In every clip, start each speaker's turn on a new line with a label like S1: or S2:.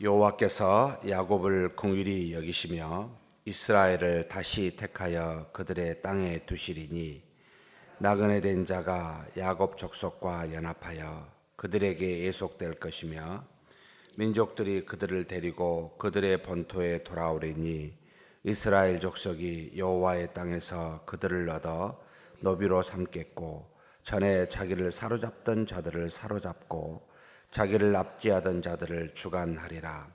S1: 여호와께서 야곱을 긍휼히 여기시며 이스라엘을 다시 택하여 그들의 땅에 두시리니 나그네 된 자가 야곱 족속과 연합하여 그들에게 예속될 것이며 민족들이 그들을 데리고 그들의 본토에 돌아오리니 이스라엘 족속이 여호와의 땅에서 그들을 얻어 노비로 삼겠고 전에 자기를 사로잡던 자들을 사로잡고 자기를 압제하던 자들을 주관하리라.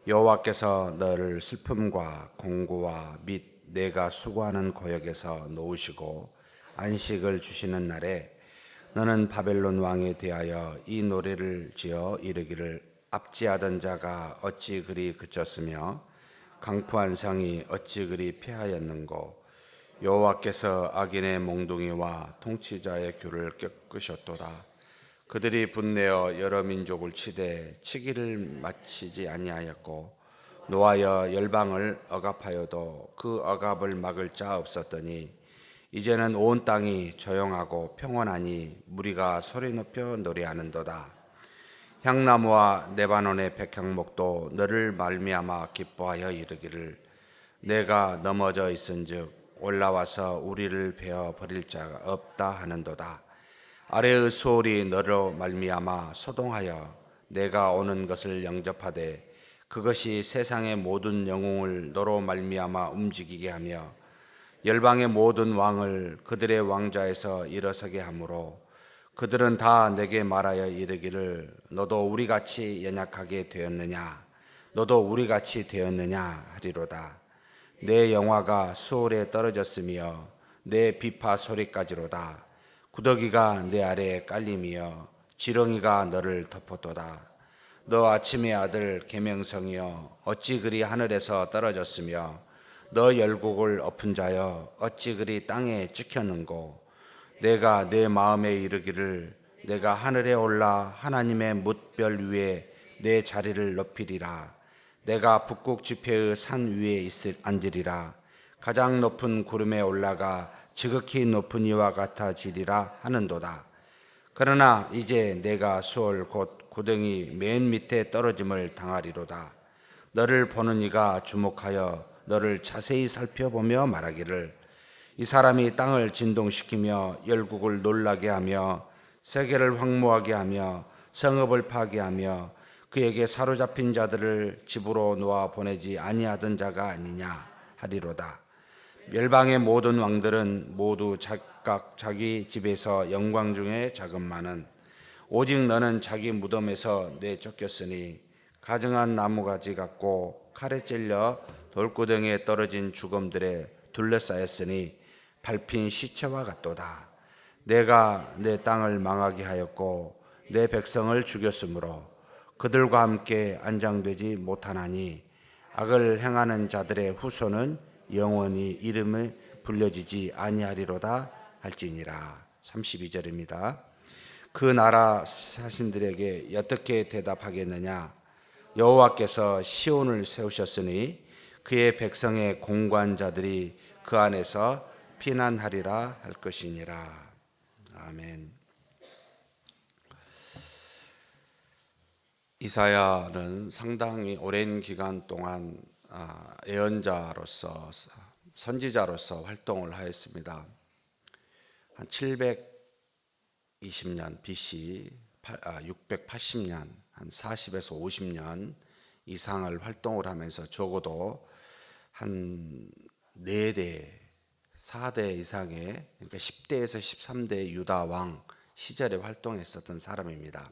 S1: 여호와께서 너를 슬픔과 공고와 및 내가 수고하는 고역에서 놓으시고 안식을 주시는 날에 너는 바벨론 왕에 대하여 이 노래를 지어 이르기를 압제하던 자가 어찌 그리 그쳤으며 강포한 성이 어찌 그리 폐하였는고 여호와께서 악인의 몽둥이와 통치자의 귤을 꺾으셨도다. 그들이 분내어 여러 민족을 치되 치기를 마치지 아니하였고 노하여 열방을 억압하여도 그 억압을 막을 자 없었더니 이제는 온 땅이 조용하고 평온하니 무리가 소리 높여 노래하는도다. 향나무와 레바논의 백향목도 너를 말미암아 기뻐하여 이르기를 내가 넘어져 있은즉 올라와서 우리를 베어 버릴 자가 없다 하는도다. 아래의 소울이 너로 말미암아 소동하여 내가 오는 것을 영접하되 그것이 세상의 모든 영웅을 너로 말미암아 움직이게 하며 열방의 모든 왕을 그들의 왕좌에서 일어서게 하므로 그들은 다 내게 말하여 이르기를 너도 우리같이 연약하게 되었느냐 너도 우리같이 되었느냐 하리로다. 내 영화가 수월에 떨어졌으며 내 비파 소리까지로다. 구더기가 내 아래에 깔림이여 지렁이가 너를 덮었도다. 너 아침의 아들 계명성이여 어찌 그리 하늘에서 떨어졌으며 너 열국을 엎은 자여 어찌 그리 땅에 찍혔는고 내가 내 마음에 이르기를 내가 하늘에 올라 하나님의 뭇별 위에 내 자리를 높이리라. 내가 북극 지폐의 산 위에 앉으리라. 가장 높은 구름에 올라가 지극히 높은 이와 같아지리라 하는도다. 그러나 이제 내가 수월 곧 구덩이 맨 밑에 떨어짐을 당하리로다. 너를 보는 이가 주목하여 너를 자세히 살펴보며 말하기를 이 사람이 땅을 진동시키며 열국을 놀라게 하며 세계를 황무하게 하며 성읍을 파괴하며 그에게 사로잡힌 자들을 집으로 놓아 보내지 아니하던 자가 아니냐 하리로다. 열방의 모든 왕들은 모두 각각 자기 집에서 영광 중에 자금만은 오직 너는 자기 무덤에서 내쫓겼으니 가증한 나무가지 같고 칼에 찔려 돌구덩이에 떨어진 죽음들에 둘러싸였으니 밟힌 시체와 같도다. 내가 내 땅을 망하게 하였고 내 백성을 죽였으므로 그들과 함께 안장되지 못하나니 악을 행하는 자들의 후손은 영원히 이름을 불려지지 아니하리로다 할지니라. 32절입니다. 그 나라 사신들에게 어떻게 대답하겠느냐? 여호와께서 시온을 세우셨으니 그의 백성의 공관자들이 그 안에서 피난하리라 할 것이니라. 아멘. 이사야는 상당히 오랜 기간 동안 예언자로서 선지자로서 활동을 하였습니다. 한 720년 BC, 680년, 한 40에서 50년 이상을 활동을 하면서 적어도 한 4대, 4대 이상의 그러니까 10대에서 13대 유다 왕 시절에 활동했었던 사람입니다.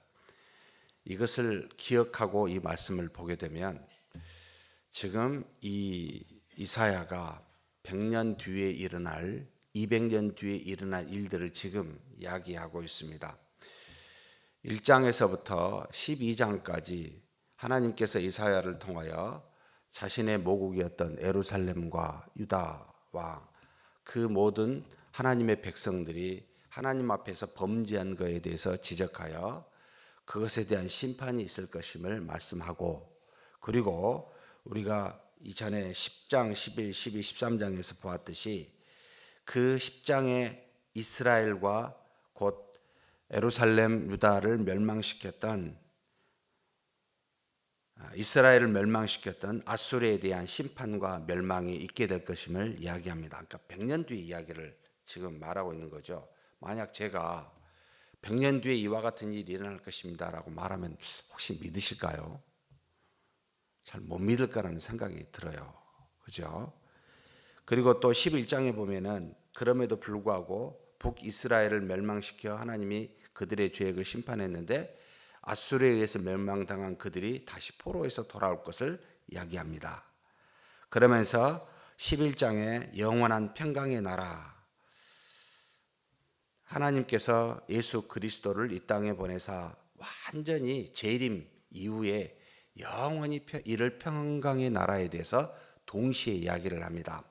S1: 이것을 기억하고 이 말씀을 보게 되면 지금 이 이사야가 100년 뒤에 일어날 200년 뒤에 일어날 일들을 지금 이야기하고 있습니다. 1장에서부터 12장까지 하나님께서 이사야를 통하여 자신의 모국이었던 예루살렘과 유다와 그 모든 하나님의 백성들이 하나님 앞에서 범죄한 것에 대해서 지적하여 그것에 대한 심판이 있을 것임을 말씀하고, 그리고 우리가 이전에 10장, 11, 12, 13장에서 보았듯이 그 10장에 이스라엘과 곧 예루살렘, 유다를 멸망시켰던 이스라엘을 멸망시켰던 아수르에 대한 심판과 멸망이 있게 될 것임을 이야기합니다. 그러니까 100년 뒤의 이야기를 지금 말하고 있는 거죠. 만약 제가 100년 뒤에 이와 같은 일이 일어날 것입니다 라고 말하면 혹시 믿으실까요? 잘 못 믿을 거라는 생각이 들어요. 그죠? 그리고 또 11장에 보면은 그럼에도 불구하고 북이스라엘을 멸망시켜 하나님이 그들의 죄악을 심판했는데 아수르에 의해서 멸망당한 그들이 다시 포로에서 돌아올 것을 이야기합니다. 그러면서 11장에 영원한 평강의 나라, 하나님께서 예수 그리스도를 이 땅에 보내사 완전히 재림 이후에 영원히 이를 평강의 나라에 대해서 동시에 이야기를 합니다.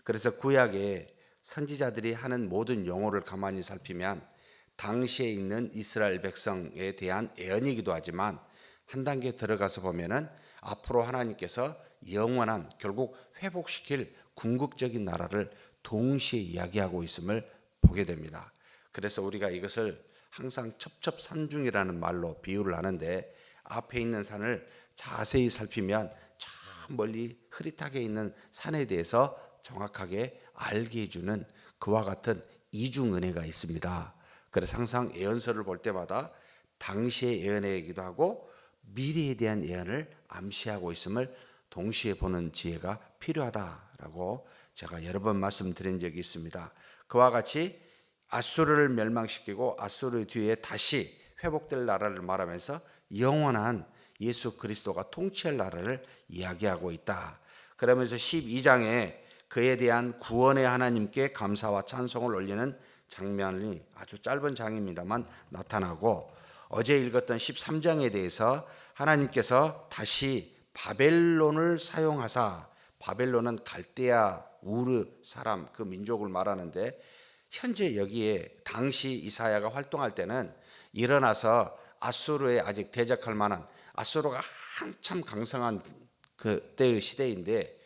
S1: 그래서 구약에 선지자들이 하는 모든 용어를 가만히 살피면 당시에 있는 이스라엘 백성에 대한 예언이기도 하지만 한 단계 들어가서 보면은 앞으로 하나님께서 영원한 결국 회복시킬 궁극적인 나라를 동시에 이야기하고 있음을 보게 됩니다. 그래서 우리가 이것을 항상 첩첩산중이라는 말로 비유를 하는데 앞에 있는 산을 자세히 살피면 저 멀리 흐릿하게 있는 산에 대해서 정확하게 알게 해주는 그와 같은 이중 은혜가 있습니다. 그래서 항상 예언서를 볼 때마다 당시의 예언이기도 하고 미래에 대한 예언을 암시하고 있음을 동시에 보는 지혜가 필요하다라고 제가 여러 번 말씀드린 적이 있습니다. 그와 같이 아수르를 멸망시키고 아수르 뒤에 다시 회복될 나라를 말하면서 영원한 예수 그리스도가 통치할 나라를 이야기하고 있다. 그러면서 12장에 그에 대한 구원의 하나님께 감사와 찬송을 올리는 장면이 아주 짧은 장입니다만 나타나고, 어제 읽었던 13장에 대해서 하나님께서 다시 바벨론을 사용하사, 바벨론은 갈대아 우르 사람 그 민족을 말하는데, 현재 여기에 당시 이사야가 활동할 때는 일어나서 아수르에 아직 대적할 만한, 아수르가 한참 강성한 그때의 시대인데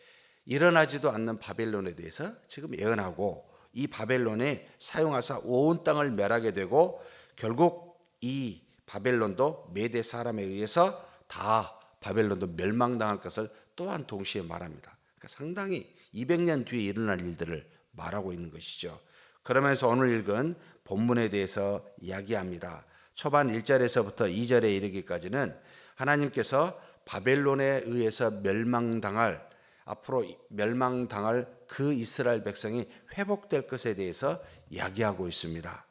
S1: 일어나지도 않는 바벨론에 대해서 지금 예언하고, 이 바벨론에 사용하사 온 땅을 멸하게 되고 결국 이 바벨론도 메대 사람에 의해서 다 바벨론도 멸망당할 것을 또한 동시에 말합니다. 그러니까 상당히 200년 뒤에 일어날 일들을 말하고 있는 것이죠. 그러면서 오늘 읽은 본문에 대해서 이야기합니다. 초반 1절에서부터 2절에 이르기까지는 하나님께서 바벨론에 의해서 앞으로 멸망당할 그 이스라엘 백성이 회복될 것에 대해서 이야기하고 있습니다.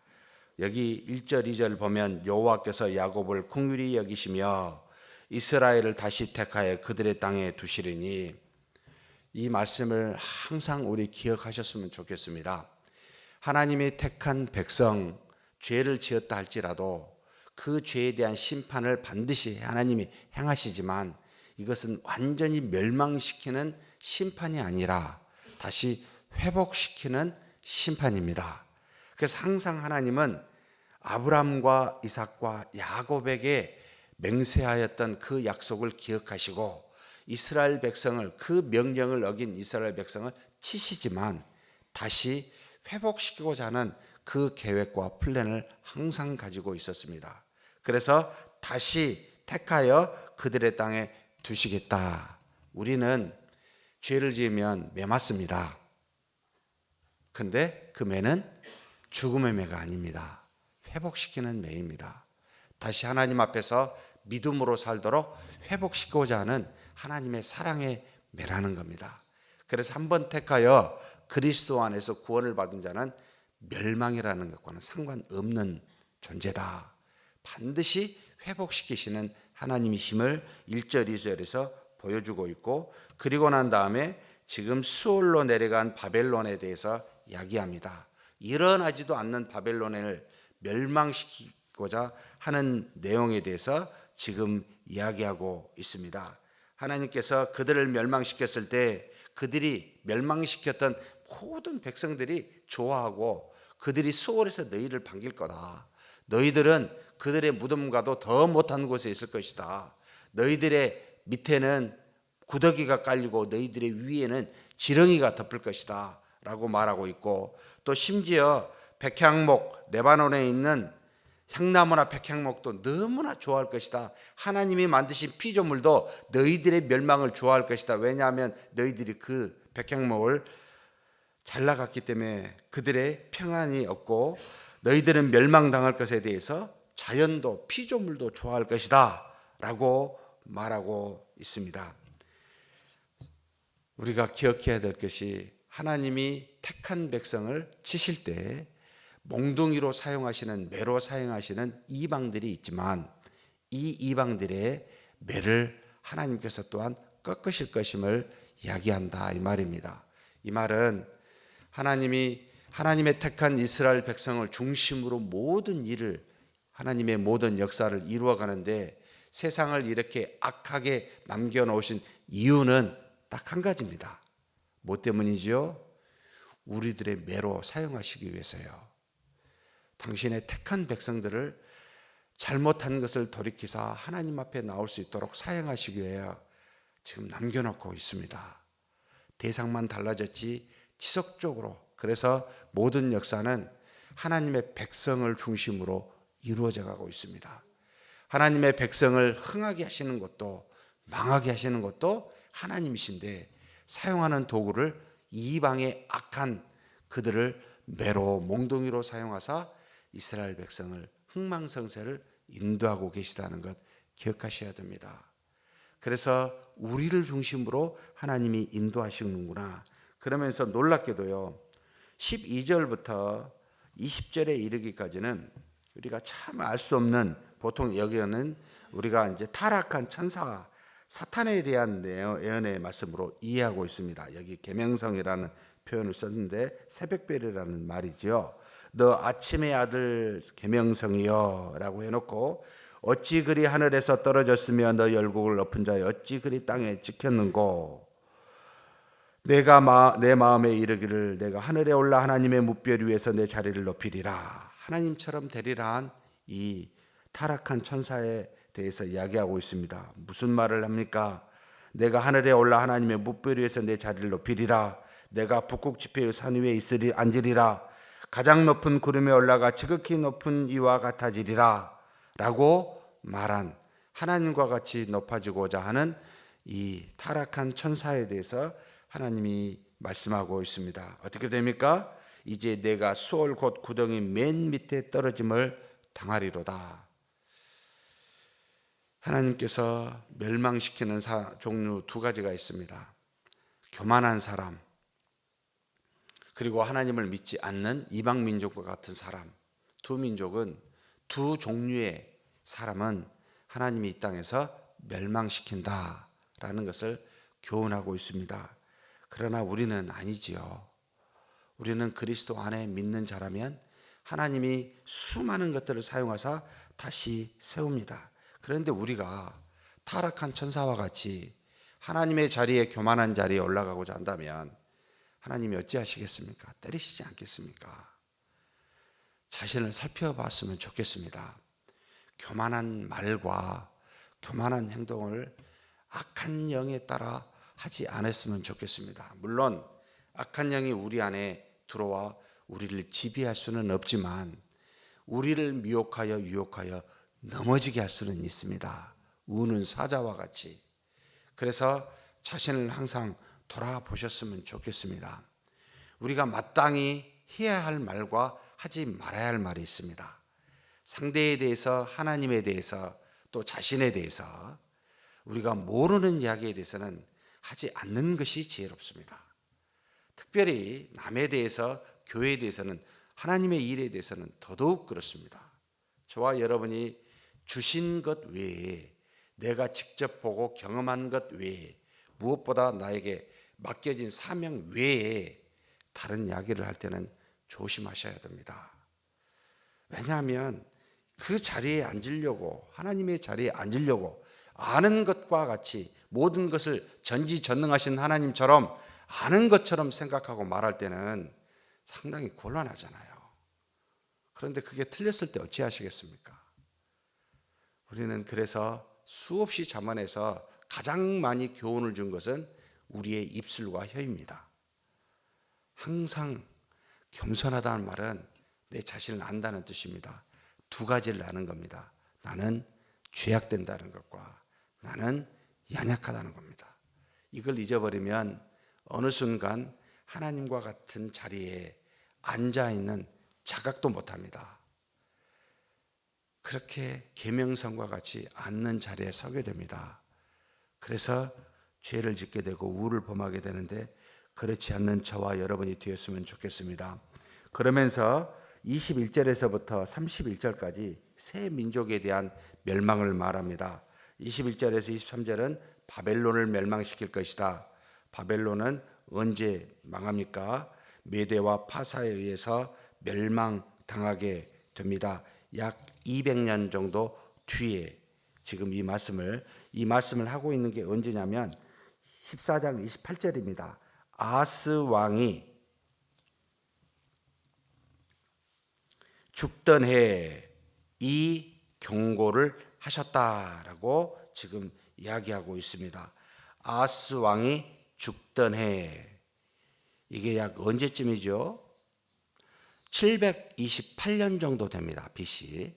S1: 여기 1절 2절 보면 여호와께서 야곱을 긍휼히 여기시며 이스라엘을 다시 택하여 그들의 땅에 두시리니, 이 말씀을 항상 우리 기억하셨으면 좋겠습니다. 하나님이 택한 백성, 죄를 지었다 할지라도 그 죄에 대한 심판을 반드시 하나님이 행하시지만 이것은 완전히 멸망시키는 심판이 아니라 다시 회복시키는 심판입니다. 그래서 항상 하나님은 아브람과 이삭과 야곱에게 맹세하였던 그 약속을 기억하시고 이스라엘 백성을, 그 명령을 어긴 이스라엘 백성을 치시지만 다시 회복시키고자 하는 그 계획과 플랜을 항상 가지고 있었습니다. 그래서 다시 택하여 그들의 땅에 두시겠다. 우리는 죄를 지으면 매 맞습니다. 근데 그 매는 죽음의 매가 아닙니다. 회복시키는 매입니다. 다시 하나님 앞에서 믿음으로 살도록 회복시키고자 하는 하나님의 사랑의 매라는 겁니다. 그래서 한번 택하여 그리스도 안에서 구원을 받은 자는 멸망이라는 것과는 상관없는 존재다. 반드시 회복시키시는 하나님이심을 1절 2절에서 보여주고 있고, 그리고 난 다음에 지금 수올로 내려간 바벨론에 대해서 이야기합니다. 일어나지도 않는 바벨론을 멸망시키고자 하는 내용에 대해서 지금 이야기하고 있습니다. 하나님께서 그들을 멸망시켰을 때 그들이 멸망시켰던 모든 백성들이 좋아하고 그들이 수월해서 너희를 반길 거다. 너희들은 그들의 무덤과도 더 못한 곳에 있을 것이다. 너희들의 밑에는 구더기가 깔리고 너희들의 위에는 지렁이가 덮을 것이다 라고 말하고 있고, 또 심지어 백향목, 레바논에 있는 향나무나 백향목도 너무나 좋아할 것이다. 하나님이 만드신 피조물도 너희들의 멸망을 좋아할 것이다. 왜냐하면 너희들이 그 백향목을 잘라갔기 때문에 그들의 평안이 없고 너희들은 멸망당할 것에 대해서 자연도 피조물도 좋아할 것이다 라고 말하고 있습니다. 우리가 기억해야 될 것이 하나님이 택한 백성을 치실 때 몽둥이로 사용하시는, 매로 사용하시는 이방들이 있지만 이 이방들의 매를 하나님께서 또한 꺾으실 것임을 이야기한다 이 말입니다. 이 말은 하나님의 택한 이스라엘 백성을 중심으로 모든 일을, 하나님의 모든 역사를 이루어가는데 세상을 이렇게 악하게 남겨놓으신 이유는 딱 한 가지입니다. 뭐 때문이지요? 우리들의 매로 사용하시기 위해서요. 당신의 택한 백성들을 잘못한 것을 돌이키사 하나님 앞에 나올 수 있도록 사용하시기 위해 지금 남겨놓고 있습니다. 대상만 달라졌지 지속적으로. 그래서 모든 역사는 하나님의 백성을 중심으로 이루어져 가고 있습니다. 하나님의 백성을 흥하게 하시는 것도 망하게 하시는 것도 하나님이신데 사용하는 도구를 이방의 악한 그들을 매로 몽둥이로 사용하사 이스라엘 백성을 흥망성쇠를 인도하고 계시다는 것 기억하셔야 됩니다. 그래서 우리를 중심으로 하나님이 인도하시는구나. 그러면서 놀랍게도요 12절부터 20절에 이르기까지는 우리가 참 알 수 없는, 보통 여기는 우리가 이제 타락한 천사 사탄에 대한 예언의 말씀으로 이해하고 있습니다. 여기 계명성이라는 표현을 썼는데 새벽별이라는 말이죠. 너 아침의 아들 계명성이여 라고 해놓고 어찌 그리 하늘에서 떨어졌으며 너 열국을 엎은 자여 어찌 그리 땅에 찍혔는고 내가 내 마음에 이르기를 내가 하늘에 올라 하나님의 뭇별 위에서 내 자리를 높이리라. 하나님처럼 되리라 한 이 타락한 천사에 대해서 이야기하고 있습니다. 무슨 말을 합니까? 내가 하늘에 올라 하나님의 뭇별 위에서 내 자리를 높이리라. 내가 북극 지폐의 산 위에 앉으리라. 가장 높은 구름에 올라가 지극히 높은 이와 같아지리라 라고 말한, 하나님과 같이 높아지고자 하는 이 타락한 천사에 대해서 하나님이 말씀하고 있습니다. 어떻게 됩니까? 이제 내가 수월 곧 구덩이 맨 밑에 떨어짐을 당하리로다. 하나님께서 멸망시키는 종류 두 가지가 있습니다. 교만한 사람, 그리고 하나님을 믿지 않는 이방 민족과 같은 사람. 두 민족은, 두 종류의 사람은 하나님이 이 땅에서 멸망시킨다라는 것을 교훈하고 있습니다. 그러나 우리는 아니지요. 우리는 그리스도 안에 믿는 자라면 하나님이 수많은 것들을 사용하사 다시 세웁니다. 그런데 우리가 타락한 천사와 같이 하나님의 자리에, 교만한 자리에 올라가고자 한다면 하나님이 어찌하시겠습니까? 때리시지 않겠습니까? 자신을 살펴봤으면 좋겠습니다. 교만한 말과 교만한 행동을 악한 영에 따라 하지 않았으면 좋겠습니다. 물론 악한 영이 우리 안에 들어와 우리를 지배할 수는 없지만 우리를 미혹하여 유혹하여 넘어지게 할 수는 있습니다. 우는 사자와 같이. 그래서 자신을 항상 돌아보셨으면 좋겠습니다. 우리가 마땅히 해야 할 말과 하지 말아야 할 말이 있습니다. 상대에 대해서, 하나님에 대해서, 또 자신에 대해서 우리가 모르는 이야기에 대해서는 하지 않는 것이 지혜롭습니다. 특별히 남에 대해서, 교회에 대해서는, 하나님의 일에 대해서는 더더욱 그렇습니다. 저와 여러분이 주신 것 외에, 내가 직접 보고 경험한 것 외에, 무엇보다 나에게 맡겨진 사명 외에 다른 이야기를 할 때는 조심하셔야 됩니다. 왜냐하면 그 자리에 앉으려고, 하나님의 자리에 앉으려고 아는 것과 같이 모든 것을 전지전능하신 하나님처럼 아는 것처럼 생각하고 말할 때는 상당히 곤란하잖아요. 그런데 그게 틀렸을 때 어찌하시겠습니까? 우리는 그래서 수없이 잠언에서 가장 많이 교훈을 준 것은 우리의 입술과 혀입니다. 항상 겸손하다는 말은 내 자신을 안다는 뜻입니다. 두 가지를 아는 겁니다. 나는 죄악된다는 것과 나는 연약하다는 겁니다. 이걸 잊어버리면 어느 순간 하나님과 같은 자리에 앉아있는 자각도 못합니다. 그렇게 계명성과 같이 앉는 자리에 서게 됩니다. 그래서 죄를 짓게 되고 우를 범하게 되는데 그렇지 않는 저와 여러분이 되었으면 좋겠습니다. 그러면서 21절에서부터 31절까지 새 민족에 대한 멸망을 말합니다. 21절에서 23절은 바벨론을 멸망시킬 것이다. 바벨론은 언제 망합니까? 메대와 파사에 의해서 멸망당하게 됩니다. 약 200년 정도 뒤에 지금 이 말씀을 하고 있는 게 언제냐면 14장 28절입니다. 아스 왕이 죽던 해에 이 경고를 하셨다라고 지금 이야기하고 있습니다. 아스 왕이 죽던 해, 이게 약 언제쯤이죠? 728년 정도 됩니다. BC.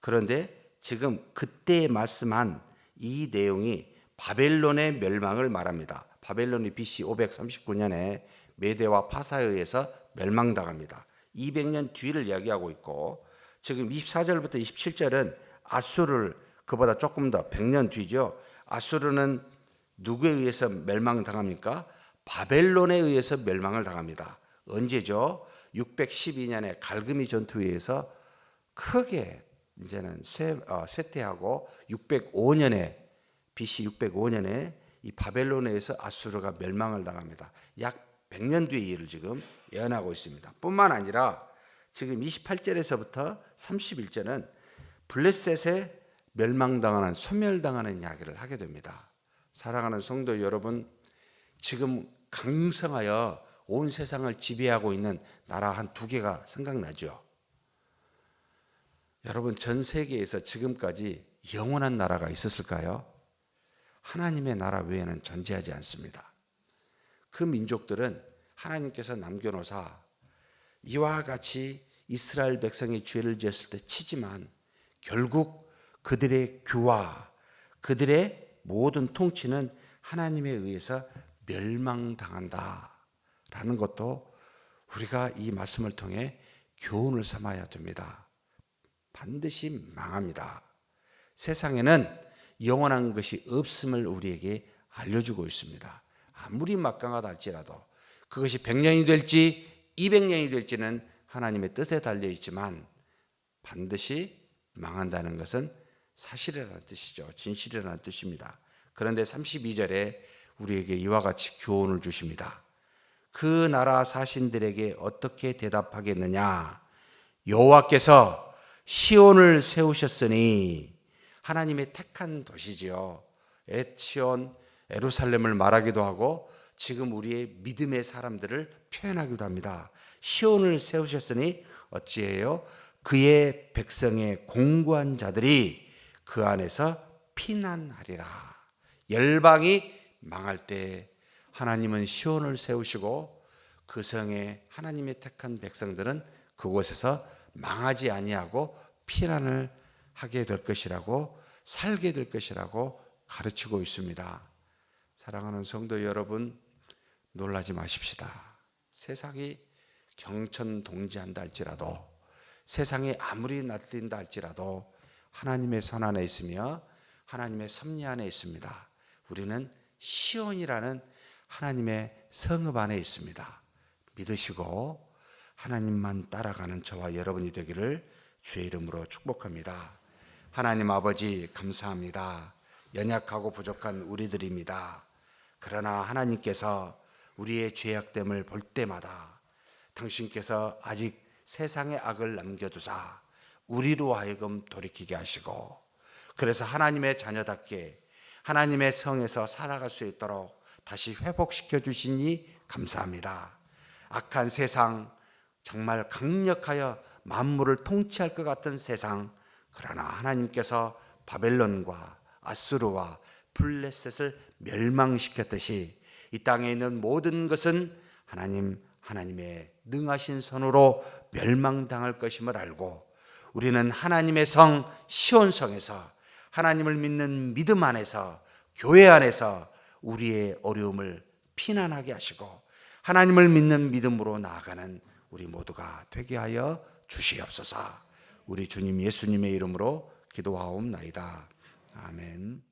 S1: 그런데 지금 그때 말씀한 이 내용이 바벨론의 멸망을 말합니다. 바벨론이 BC 539년에 메대와 파사에 의해서 멸망당합니다. 200년 뒤를 이야기하고 있고, 지금 24절부터 27절은 아수르를, 그보다 조금 더 100년 뒤죠. 아수르는 누구에 의해서 멸망당합니까? 바벨론에 의해서 멸망을 당합니다. 언제죠? 612년에 갈그미 전투에 의해서 크게 이제는 쇠퇴하고 605년에 BC 605년에 이 바벨론에 의해서 아수르가 멸망을 당합니다. 약 100년 뒤의 일을 지금 예언하고 있습니다. 뿐만 아니라 지금 28절에서부터 31절은 블레셋에 멸망당하는, 소멸당하는 이야기를 하게 됩니다. 사랑하는 성도 여러분, 지금 강성하여 온 세상을 지배하고 있는 나라 한 두 개가 생각나죠. 여러분, 전 세계에서 지금까지 영원한 나라가 있었을까요? 하나님의 나라 외에는 존재하지 않습니다. 그 민족들은 하나님께서 남겨놓으사 이와 같이 이스라엘 백성이 죄를 지었을 때 치지만 결국 그들의 규와 그들의 모든 통치는 하나님에 의해서 멸망당한다 라는 것도 우리가 이 말씀을 통해 교훈을 삼아야 됩니다. 반드시 망합니다. 세상에는 영원한 것이 없음을 우리에게 알려주고 있습니다. 아무리 막강하다 할지라도 그것이 100년이 될지 200년이 될지는 하나님의 뜻에 달려 있지만 반드시 망한다는 것은 사실이라는 뜻이죠. 진실이라는 뜻입니다. 그런데 32절에 우리에게 이와 같이 교훈을 주십니다. 그 나라 사신들에게 어떻게 대답하겠느냐? 여호와께서 시온을 세우셨으니, 하나님의 택한 도시지요. 시온, 예루살렘을 말하기도 하고 지금 우리의 믿음의 사람들을 표현하기도 합니다. 시온을 세우셨으니 어찌해요? 그의 백성의 공고한 자들이 그 안에서 피난하리라. 열방이 망할 때 하나님은 시온을 세우시고 그 성에 하나님의 택한 백성들은 그곳에서 망하지 아니하고 피난을 하게 될 것이라고, 살게 될 것이라고 가르치고 있습니다. 사랑하는 성도 여러분, 놀라지 마십시다. 세상이 경천동지한다 할지라도, 세상이 아무리 나뛴다 할지라도 하나님의 손 안에 있으며 하나님의 섭리 안에 있습니다. 우리는 시온이라는 하나님의 성읍 안에 있습니다. 믿으시고 하나님만 따라가는 저와 여러분이 되기를 주의 이름으로 축복합니다. 하나님 아버지, 감사합니다. 연약하고 부족한 우리들입니다. 그러나 하나님께서 우리의 죄악됨을 볼 때마다 당신께서 아직 세상의 악을 남겨두사 우리로 하여금 돌이키게 하시고, 그래서 하나님의 자녀답게 하나님의 성에서 살아갈 수 있도록 다시 회복시켜 주시니 감사합니다. 악한 세상, 정말 강력하여 만물을 통치할 것 같은 세상, 그러나 하나님께서 바벨론과 아수르와 블레셋을 멸망시켰듯이 이 땅에 있는 모든 것은 하나님의 능하신 손으로 멸망당할 것임을 알고 우리는 하나님의 성 시온성에서 하나님을 믿는 믿음 안에서 교회 안에서 우리의 어려움을 피난하게 하시고 하나님을 믿는 믿음으로 나아가는 우리 모두가 되게 하여 주시옵소서. 우리 주님 예수님의 이름으로 기도하옵나이다. 아멘.